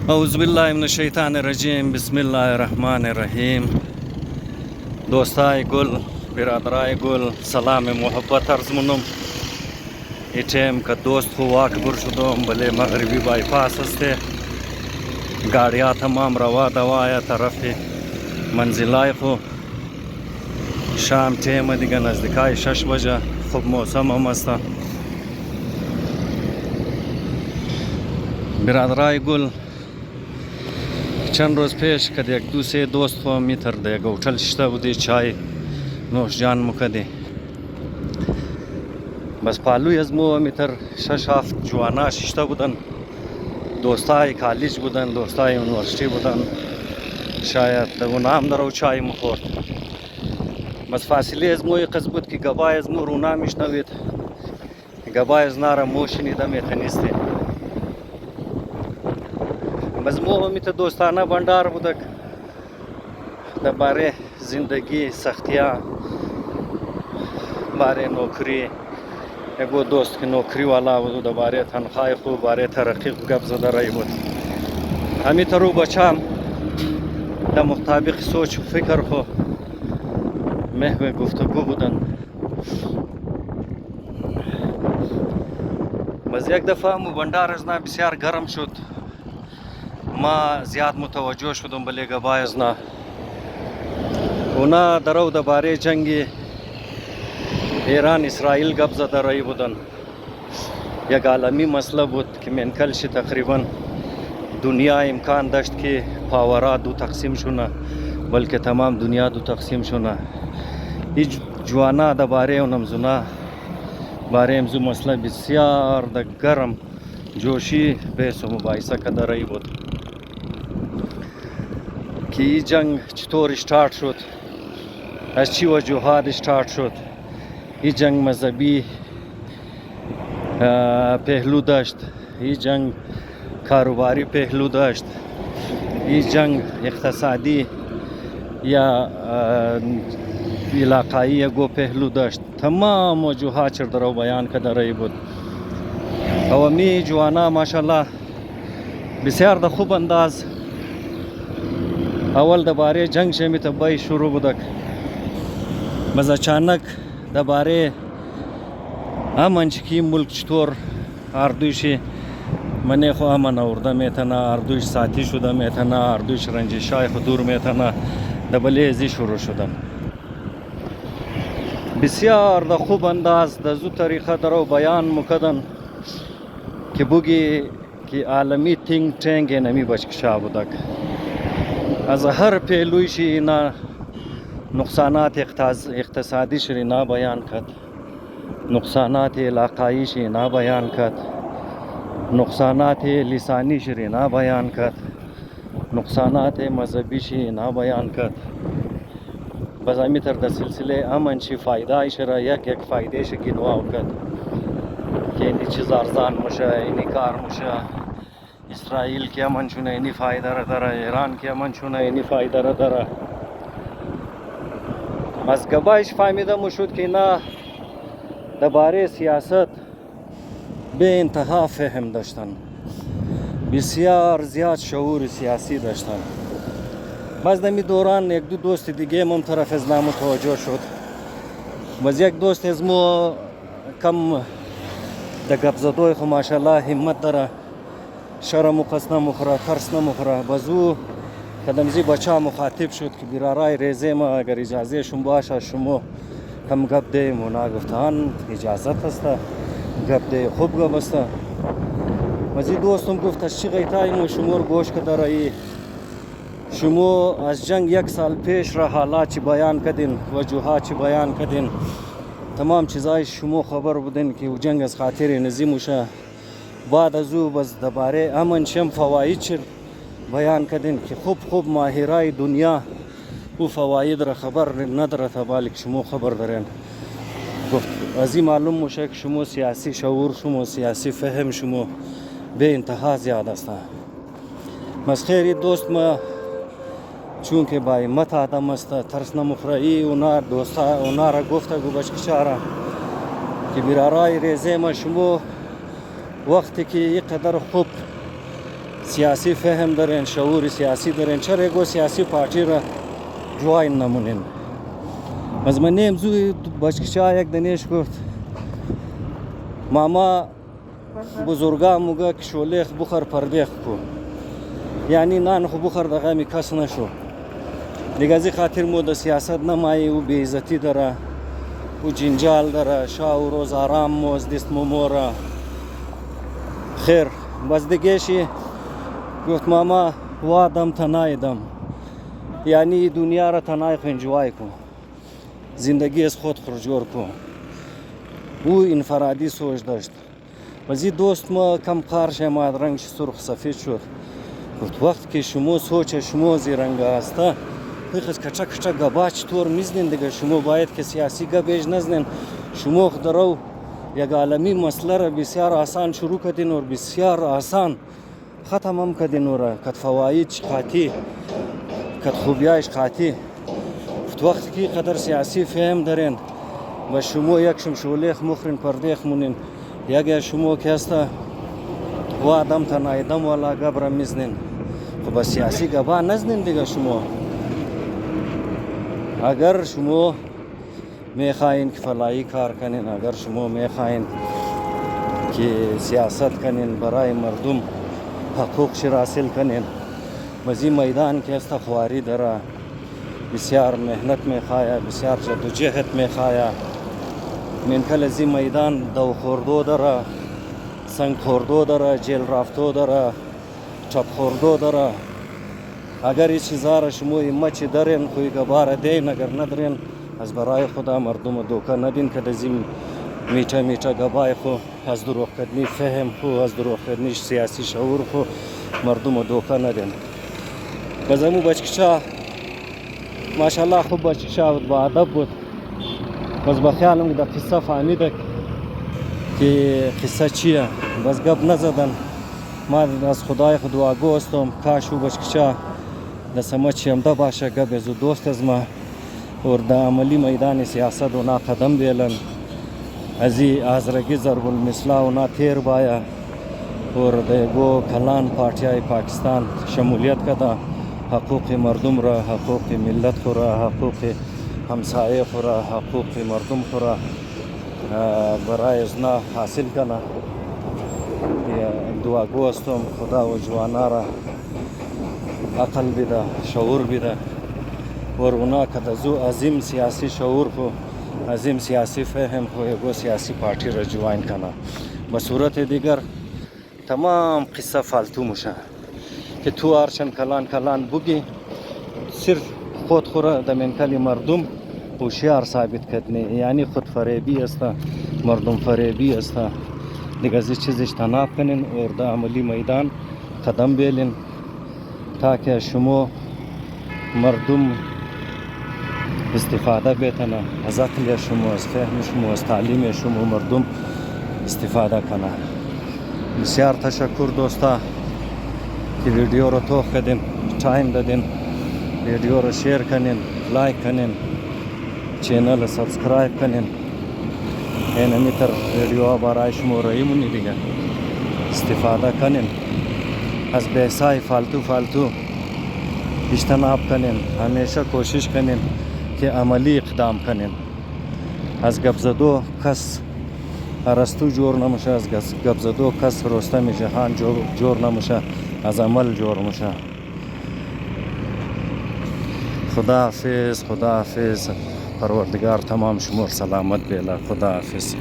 اعوذ بالله من الشیطان الرجیم. بسم الله الرحمن الرحیم. دوستای گل، برادرای گل، سلام محبت عرض منم. ایتیم که دوست خو واک بر شدم بله مغربی بایپاس هسته. گاڑیا تمام روا دوایا طرف منزلای خو. شام تیم دیگه نزدیکای 6 بجه. خوب موسم هم است. برادرای گل، چند روز پیش که یک دو سه دوست خو میتر ده گوتل شته بودی چای نوش جان مکدی. بس پالوی از مو میتر 6-7 جوانا شته بودن. دوستای کالج بودن، دوستای یونیورسیتی بودن. شاید اون هم درو چای مخورد. بس فاصله از مو قص بود که گبای از مو رونا میشنوید. گبای از نارا مو شنیده میتنیستی. بس مو میت دوستانه بندار بودک درباره زندگی سختیا، باره نوکری. اگه دوست که نوکری والا بود درباره تنخواه خوب، باره ترقی گپ زده رای بود. همی ترو بچم در مطابق سوچ و فکر خو محو گفتگو بودن. بس یک دفعه مو بندار از نا بسیار گرم شد. ما زیاد متوجه شدم بله گبای از نا. اونا درو درباره جنگی ایران اسرائیل گپ زده رای بودن. یک عالمی مسئله بود که منکل شی تقریبا دنیا امکان داشت که پاورا دو تقسیم شونه، بلکه تمام دنیا دو تقسیم شونه. این جوانا درباره اونم زنا باره امزو مسئله بسیار د گرم جوشی بحث و مباحثه کده رای بود که این جنگ چطور اشتارت شد، از چی وجوهات اشتارت شد. این جنگ مذهبی پهلو داشت، این جنگ کاروباری پهلو داشت، این جنگ اقتصادی یا علاقایی گو پهلو داشت. تمام وجوهات چر درو بیان کده رای بود. او می جوانا ماشاءالله بسیار د خوب انداز اول درباره جنگ شمی تبای شروع بودک. بس اچانک درباره امن چکی ملک چطور اردوشی منی خو امن آورده میتونه، اردوش ساتی شده میتونه، اردوش رنجشای خو دور میتونه. دبلی ازی شروع شدم. بسیار د خوب انداز د زو طریقه درو بیان مکدن که بوگی که عالمی تینگ تینگ نمی بچکشا بودک. از هر پهلویشی اینا نقصانات اقتصادیش اینا بیان کد، نقصانات علاقاییش اینا بیان کد، نقصانات لسانیش اینا بیان کد، نقصانات مذهبیش اینا بیان کد. بس امی تر در سلسله امن چی فایده ایش را یک فایده ش گنواو کد که اینی چیز ارزان مشه، اینی کار مشه. اسرائیل که امن چونه اینی فایده را داره، ایران که امن چونه اینی فایده را داره. از گبایش فهمیده مشود که اینا درباره سیاست به انتها فهم داشتن، بسیار زیاد شعور سیاسی داشتن. باز دمی دوران یک دو دوست دیگه من طرف از نام متوجه شد. باز یک دوست از مو کم د گپ زدوی خو ماشاءالله همت داره، شرم و قصد نمخوره، ترس نمخوره. بازو کدمزی بچه مخاطب شد که برارای ریزه ما اگر اجازه شما باشه شما کم گپ دیم. اونا گفتن اجازت هسته، گپ ده خوب گپ هسته. بازی دوستم گفت از چی غیتای شمور گوش کده رایی، شما از جنگ 1 سال پیش را حالات چی بیان کدین، وجوهات چی بیان کدین، تمام چیزای شما خبر بودین که جنگ از خاطر نظیم شه. بعد از او بس درباره امن شم فواید چر بیان کدین که خوب ماهرای دنیا او فواید را خبر نداره تا بالک شما خبر دارین. گفت از این معلوم میشه که شما سیاسی شعور، شما سیاسی فهم شما به انتها زیاد است. بس خیلی دوست ما چون که با همت آدم است، ترس نمخوری. اونا را گفته گو بچکشاره که برارای ریزه ما شما وقتی که یک قدر خوب سیاسی فهم دارین، شعور سیاسی دارین، چرا یکو سیاسی پارتی را جواین نمونین؟ از من امروز بچکشا یک دنیش گفت ماما بزرگا موگه که شولیخ بخور پردیخ کو، یعنی نان خو بخور دقیقه می کس نشو دیگه. از خاطر مود سیاست نمایی و بیعزتی داره و جنجال داره، شاه و روز آرام موز دست ممورا خیر. بس دیگهشی گفت ماما وادم تنایدم، یعنی دنیا را تنای خو انجوای کو، زندگی از خود خرجور کو. او انفرادی سوچ داشت. وزی دوست ما کم قارش ما رنگ سرخ سفید شد. گفت وقت که شما سوچ شما زیرنگ هسته خیلی کچا کچا گباچ طور میزنین دیگه. شما باید که سیاسی گبیج نزنین. شما خدارو یک عالمی مسئله را بسیار آسان شروع کردین و بسیار آسان ختم هم کردین و کت فوایدش خاطی کت خوبیایش خاطی. وقتی که قدر سیاسی فهم دارین و شما یکشم شولیخ مخرین پردیخ مونین، یک شما که هسته و آدم تنایدم والا گبر میزنین. خب سیاسی گبا نزنین دیگه. شما اگر شما میخواین که فلاحی کار کنین، اگر شما میخواین که سیاست کنین برای مردم حقوق حاصل کنین، بزی میدان که است خواری داره، بسیار مهنت میخواه، بسیار جدوجهد میخواه. من کل زی میدان دو خوردو داره، سنگ خوردو داره، جیل رفتو داره، چپ خوردو داره. اگر این چیزا را شما ایمچی دارین خوی گبار دین، اگر ندارین از برای خدا مردم دوکه ندین که دزیم میچه میچه گبای خو از دروغ کردنی فهم خو، از دروغ کردنی سیاسی شعور خو مردم دوکه ندین. بزمو بچکشا ماشاءالله خوب بچکشا بود، با ادب بود. بس بخیالم در قصه فهمیده که قصه چیه، بس گپ نزدن. ما از خدای خود دعا گوستم کاش و بچکشا دسمه چیمده باشه گپ از دوست از ما اور د عملی میدان سیاست و نا قدم بیلن ازی آزرگی ضرب المثله و نا تیر بایا اور دگو کلان پارتیای پاکستان شمولیت کده، حقوق مردم را، حقوق ملت خورا، حقوق همسایه خورا، حقوق مردم خورا برای ازنا حاصل کنه. دعا گوستم خدا و جوانا را عقل بیده، شعور بیده اور اونا که دزو عظیم سیاسی شعور خو، عظیم سیاسی فهم خو یکو سیاسی پارتی را جوین کنه. به صورت دیگر تمام قصه فالتو میشه که تو هرچند کلان کلان بگی، صرف خود خورا در منکل مردم هوشیار ثابت کردنی، یعنی خود فریبی است، مردم فریبی است. دیگه از چیزش تناب کنین اور در عملی میدان قدم بیلین تا شما مردم استفاده بتنه از عقل شما، از فهم شما، از تعلیم شما مردم استفاده کنه. بسیار تشکر دوستا که ویدیو رو توخ کردین، تایم دادین، ویدیو رو شیر کنین، لایک کنین، چینل سابسکرایب کنین. این میتر ویدیو برای شما رایمونی دیگه استفاده کنین. از بحثای فالتو اجتناب کنین. همیشه کوشش کنین که عملی اقدام کنین. از گپزدو کس ارسطو جور نمیشه، از گپزدو کس رستم جهان جور نمیشه، از عمل جور میشه. خدا حافظ، خدا حافظ. پروردگار تمام شمور سلامت بیله. خدا حافظ.